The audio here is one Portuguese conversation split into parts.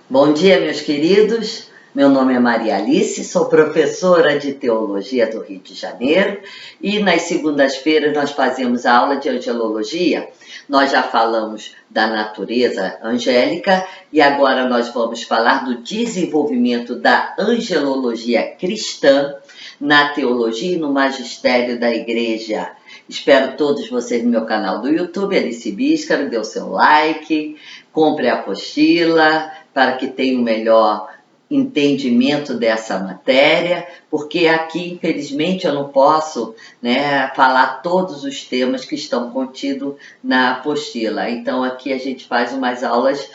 Bom dia, meus queridos. Meu nome é Maria Alice, sou professora de Teologia do Rio de Janeiro e nas segundas-feiras nós fazemos a aula de angelologia. Nós já falamos da natureza angélica e agora nós vamos falar do desenvolvimento da angelologia cristã na teologia e no magistério da igreja. Espero todos vocês no meu canal do YouTube, Alice Bíscaro, dê o seu like, compre a apostila para que tenha um melhor entendimento dessa matéria, porque aqui, infelizmente, eu não posso, falar todos os temas que estão contidos na apostila. Então, aqui a gente faz umas aulas,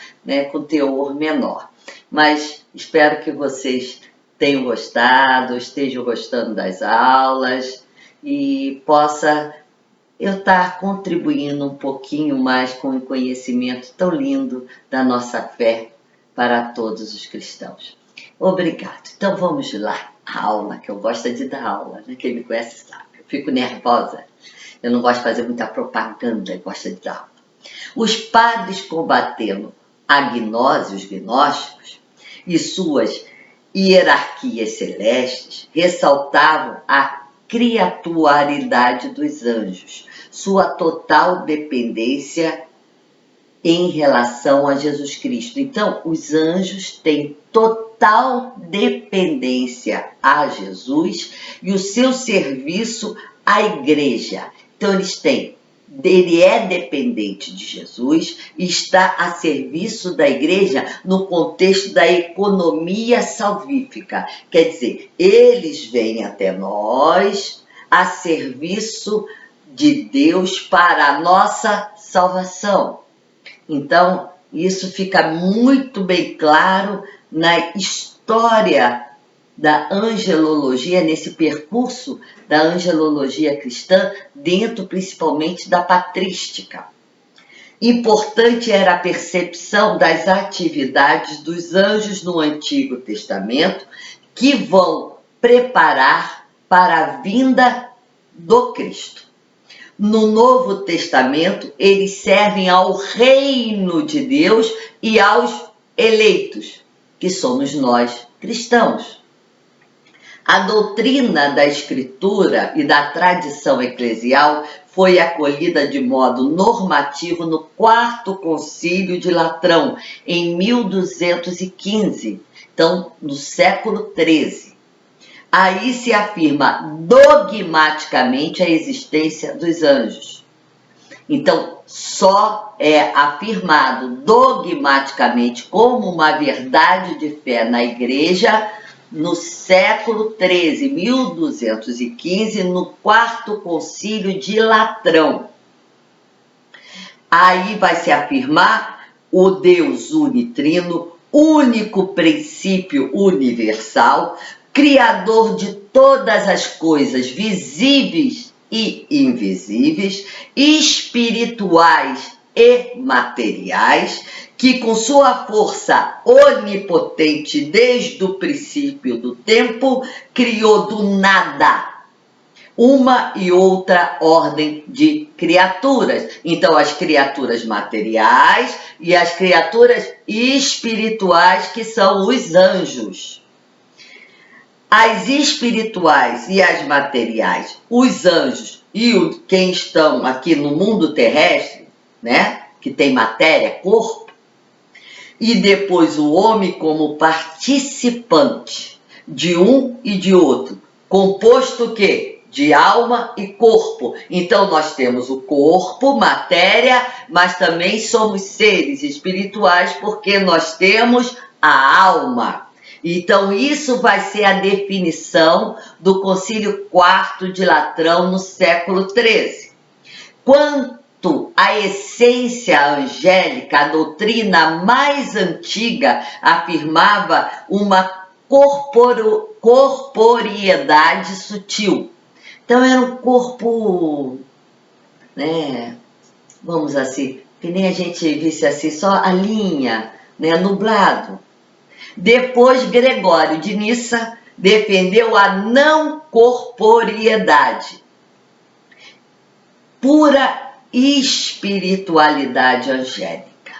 com teor menor. Mas espero que vocês tenham gostado, estejam gostando das aulas e possa eu estar contribuindo um pouquinho mais com o conhecimento tão lindo da nossa fé para todos os cristãos. Obrigado. Então vamos lá. A aula, que eu gosto de dar aula, né? Quem me conhece sabe. Eu fico nervosa. Eu não gosto de fazer muita propaganda, eu gosto de dar aula. Os padres combatendo a gnose, os gnósticos, e suas hierarquias celestes ressaltavam a criaturaridade dos anjos, sua total dependência em relação a Jesus Cristo. Então, os anjos têm total dependência a Jesus e o seu serviço à igreja. Então, ele é dependente de Jesus e está a serviço da igreja no contexto da economia salvífica. Quer dizer, eles vêm até nós a serviço de Deus para a nossa salvação. Então, isso fica muito bem claro na história da angelologia, nesse percurso da angelologia cristã, dentro principalmente da patrística. Importante era a percepção das atividades dos anjos no Antigo Testamento, que vão preparar para a vinda do Cristo. No Novo Testamento, eles servem ao reino de Deus e aos eleitos, que somos nós, cristãos. A doutrina da Escritura e da tradição eclesial foi acolhida de modo normativo no Quarto Concílio de Latrão, em 1215, então, no século XIII. Aí se afirma dogmaticamente a existência dos anjos. Então, só é afirmado dogmaticamente como uma verdade de fé na igreja no século XIII, 1215, no Quarto Concílio de Latrão. Aí vai se afirmar o Deus unitrino, único princípio universal, Criador de todas as coisas visíveis e invisíveis, espirituais e materiais, que com sua força onipotente desde o princípio do tempo, criou do nada uma e outra ordem de criaturas. Então, as criaturas materiais e as criaturas espirituais, que são os anjos. As espirituais e as materiais, os anjos e quem estão aqui no mundo terrestre, que tem matéria, corpo, e depois o homem como participante de um e de outro, composto o quê? De alma e corpo. Então nós temos o corpo, matéria, mas também somos seres espirituais porque nós temos a alma. Então, isso vai ser a definição do Concílio IV de Latrão no século XIII. Quanto à essência angélica, a doutrina mais antiga afirmava uma corporeidade sutil. Então, era um corpo, vamos assim, que nem a gente visse assim, só a linha, nublado. Depois, Gregório de Nissa defendeu a não corporeidade, pura espiritualidade angélica.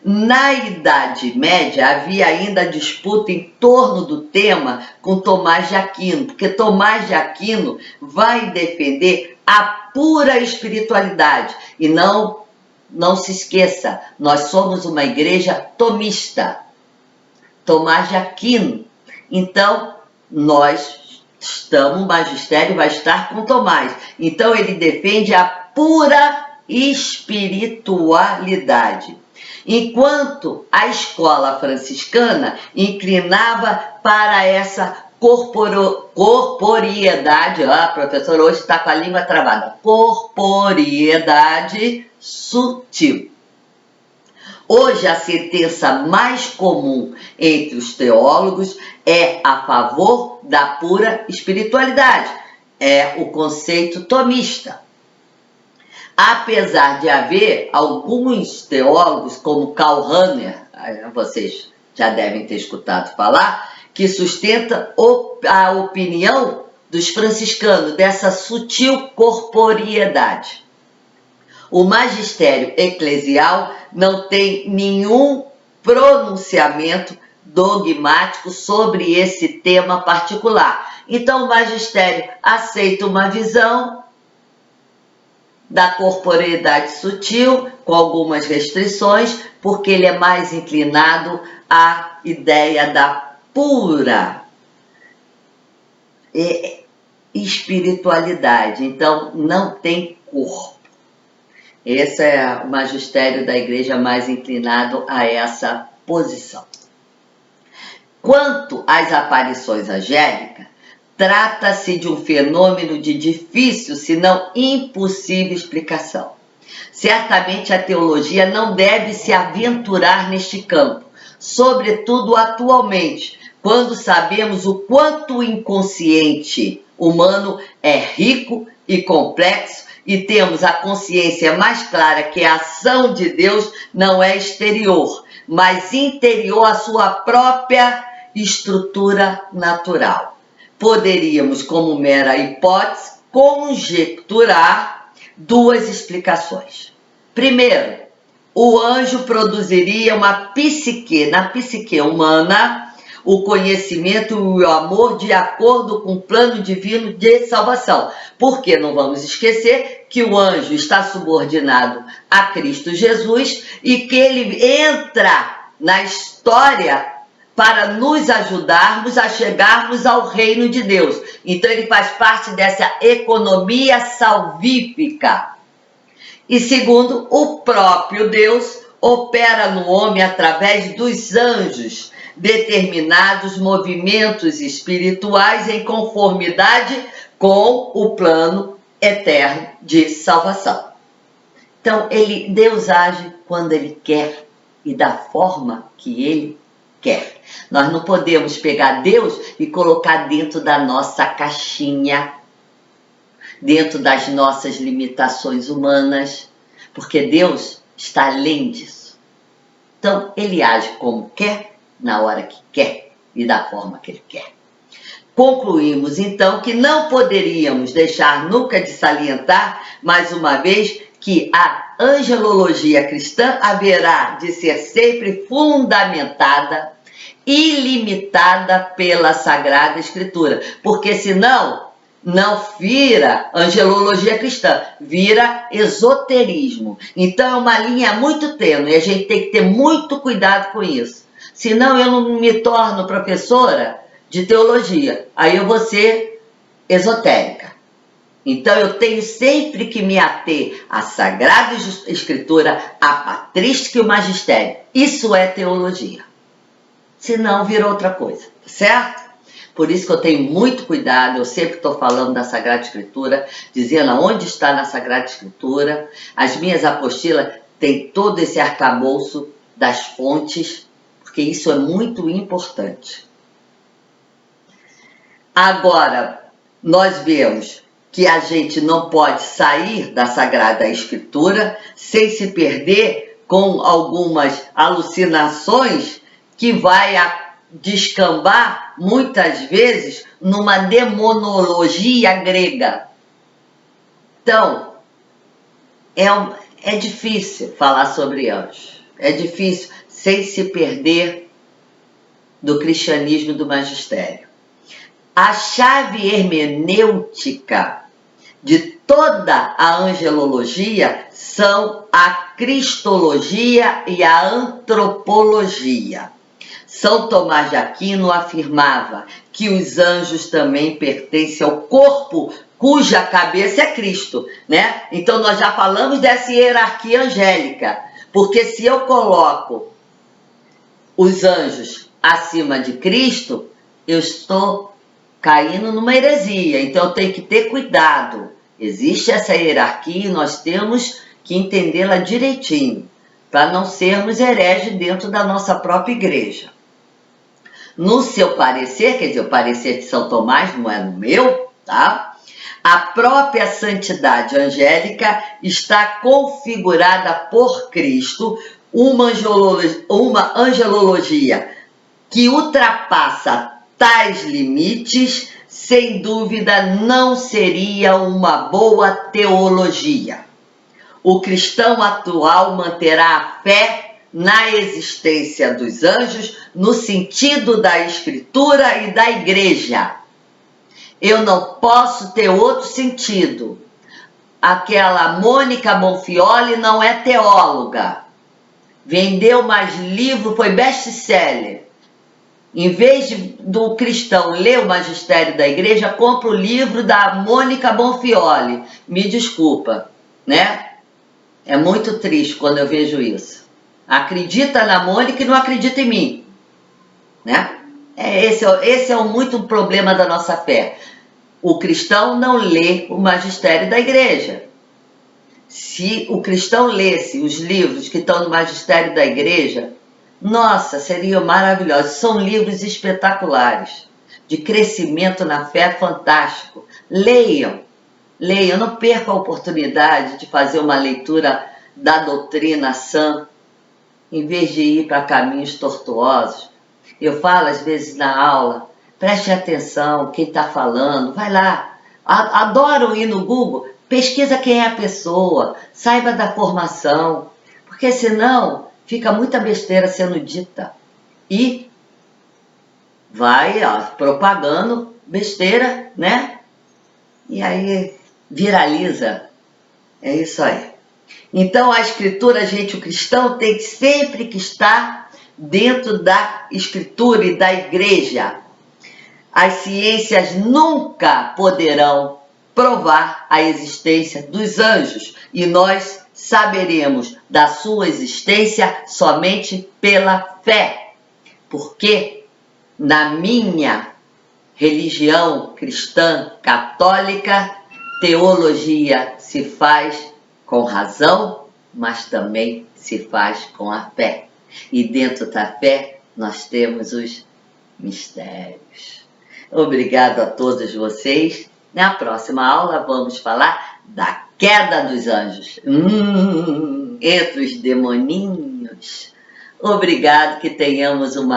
Na Idade Média havia ainda disputa em torno do tema com Tomás de Aquino, porque Tomás de Aquino vai defender a pura espiritualidade. E não se esqueça, nós somos uma igreja tomista. Tomás de Aquino. Então, o magistério vai estar com Tomás. Então, ele defende a pura espiritualidade. Enquanto a escola franciscana inclinava para essa corporeidade, professor, hoje está com a língua travada, corporeidade sutil. Hoje, a sentença mais comum entre os teólogos é a favor da pura espiritualidade, é o conceito tomista. Apesar de haver alguns teólogos, como Karl Rahner, vocês já devem ter escutado falar, que sustenta a opinião dos franciscanos dessa sutil corporeidade. O magistério eclesial não tem nenhum pronunciamento dogmático sobre esse tema particular. Então, o magistério aceita uma visão da corporeidade sutil, com algumas restrições, porque ele é mais inclinado à ideia da pura espiritualidade. Então, não tem corpo. Esse é o magistério da igreja mais inclinado a essa posição. Quanto às aparições angélicas, trata-se de um fenômeno de difícil, se não impossível explicação. Certamente a teologia não deve se aventurar neste campo, sobretudo atualmente, quando sabemos o quanto o inconsciente humano é rico e complexo e temos a consciência mais clara que a ação de Deus não é exterior, mas interior à sua própria estrutura natural. Poderíamos, como mera hipótese, conjecturar duas explicações. Primeiro, o anjo produziria uma psique, na psique humana, o conhecimento e o amor de acordo com o plano divino de salvação. Porque não vamos esquecer que o anjo está subordinado a Cristo Jesus e que ele entra na história para nos ajudarmos a chegarmos ao reino de Deus. Então ele faz parte dessa economia salvífica. E segundo, o próprio Deus opera no homem através dos anjos, determinados movimentos espirituais em conformidade com o plano eterno de salvação. Então, Deus age quando Ele quer e da forma que Ele quer. Nós não podemos pegar Deus e colocar dentro da nossa caixinha, dentro das nossas limitações humanas, porque Deus está além disso. Então, Ele age como quer, na hora que quer e da forma que Ele quer. Concluímos, então, que não poderíamos deixar nunca de salientar, mais uma vez, que a angelologia cristã haverá de ser sempre fundamentada e limitada pela Sagrada Escritura, porque senão não vira angelologia cristã, vira esoterismo. Então é uma linha muito tênue e a gente tem que ter muito cuidado com isso. Senão eu não me torno professora de teologia, aí eu vou ser esotérica. Então eu tenho sempre que me ater à Sagrada Escritura, à patrística e o magistério. Isso é teologia. Senão vira outra coisa, certo? Por isso que eu tenho muito cuidado, eu sempre estou falando da Sagrada Escritura, dizendo aonde está na Sagrada Escritura. As minhas apostilas têm todo esse arcabouço das fontes, porque isso é muito importante. Agora, nós vemos que a gente não pode sair da Sagrada Escritura sem se perder com algumas alucinações que vai descambar, muitas vezes, numa demonologia grega. Então, é difícil falar sobre anjos. é difícil, sem se perder do cristianismo e do magistério. A chave hermenêutica de toda a angelologia são a cristologia e a antropologia. São Tomás de Aquino afirmava que os anjos também pertencem ao corpo cuja cabeça é Cristo, né? Então nós já falamos dessa hierarquia angélica, porque se eu coloco os anjos acima de Cristo, eu estou caindo numa heresia, então eu tenho que ter cuidado. Existe essa hierarquia e nós temos que entendê-la direitinho, para não sermos hereges dentro da nossa própria igreja. No seu parecer, quer dizer, o parecer de São Tomás não é no meu, tá? A própria santidade angélica está configurada por Cristo, uma angelologia que ultrapassa tais limites, sem dúvida não seria uma boa teologia. O cristão atual manterá a fé na existência dos anjos no sentido da Escritura e da Igreja. Eu não posso ter outro sentido. Aquela Mônica Bonfioli não é teóloga. Vendeu mais livro, foi best-seller. Em vez do cristão ler o magistério da igreja, compra o livro da Mônica Bonfioli. Me desculpa, né? É muito triste quando eu vejo isso. Acredita na Mônica e não acredita em mim, né? Esse é muito um problema da nossa fé. O cristão não lê o magistério da igreja. Se o cristão lesse os livros que estão no magistério da igreja, nossa, seriam maravilhosos. São livros espetaculares, de crescimento na fé fantástico. Leiam, leiam, não percam a oportunidade de fazer uma leitura da doutrina sã, em vez de ir para caminhos tortuosos. Eu falo às vezes na aula, preste atenção, quem está falando, vai lá. Adoram ir no Google, pesquisa quem é a pessoa, saiba da formação, porque senão fica muita besteira sendo dita e vai propagando besteira, né? E aí viraliza. É isso aí. Então a escritura, gente, o cristão tem sempre que estar dentro da escritura e da igreja. As ciências nunca poderão provar a existência dos anjos e nós saberemos da sua existência somente pela fé. Porque na minha religião cristã católica, teologia se faz com razão, mas também se faz com a fé. E dentro da fé nós temos os mistérios. Obrigado a todos vocês. Na próxima aula vamos falar da queda dos anjos. Entre os demoninhos. Obrigado, que tenhamos um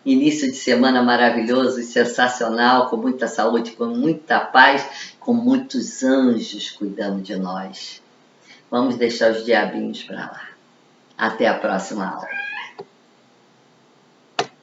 início de semana maravilhoso e sensacional, com muita saúde, com muita paz, com muitos anjos cuidando de nós. Vamos deixar os diabinhos para lá. Até a próxima aula.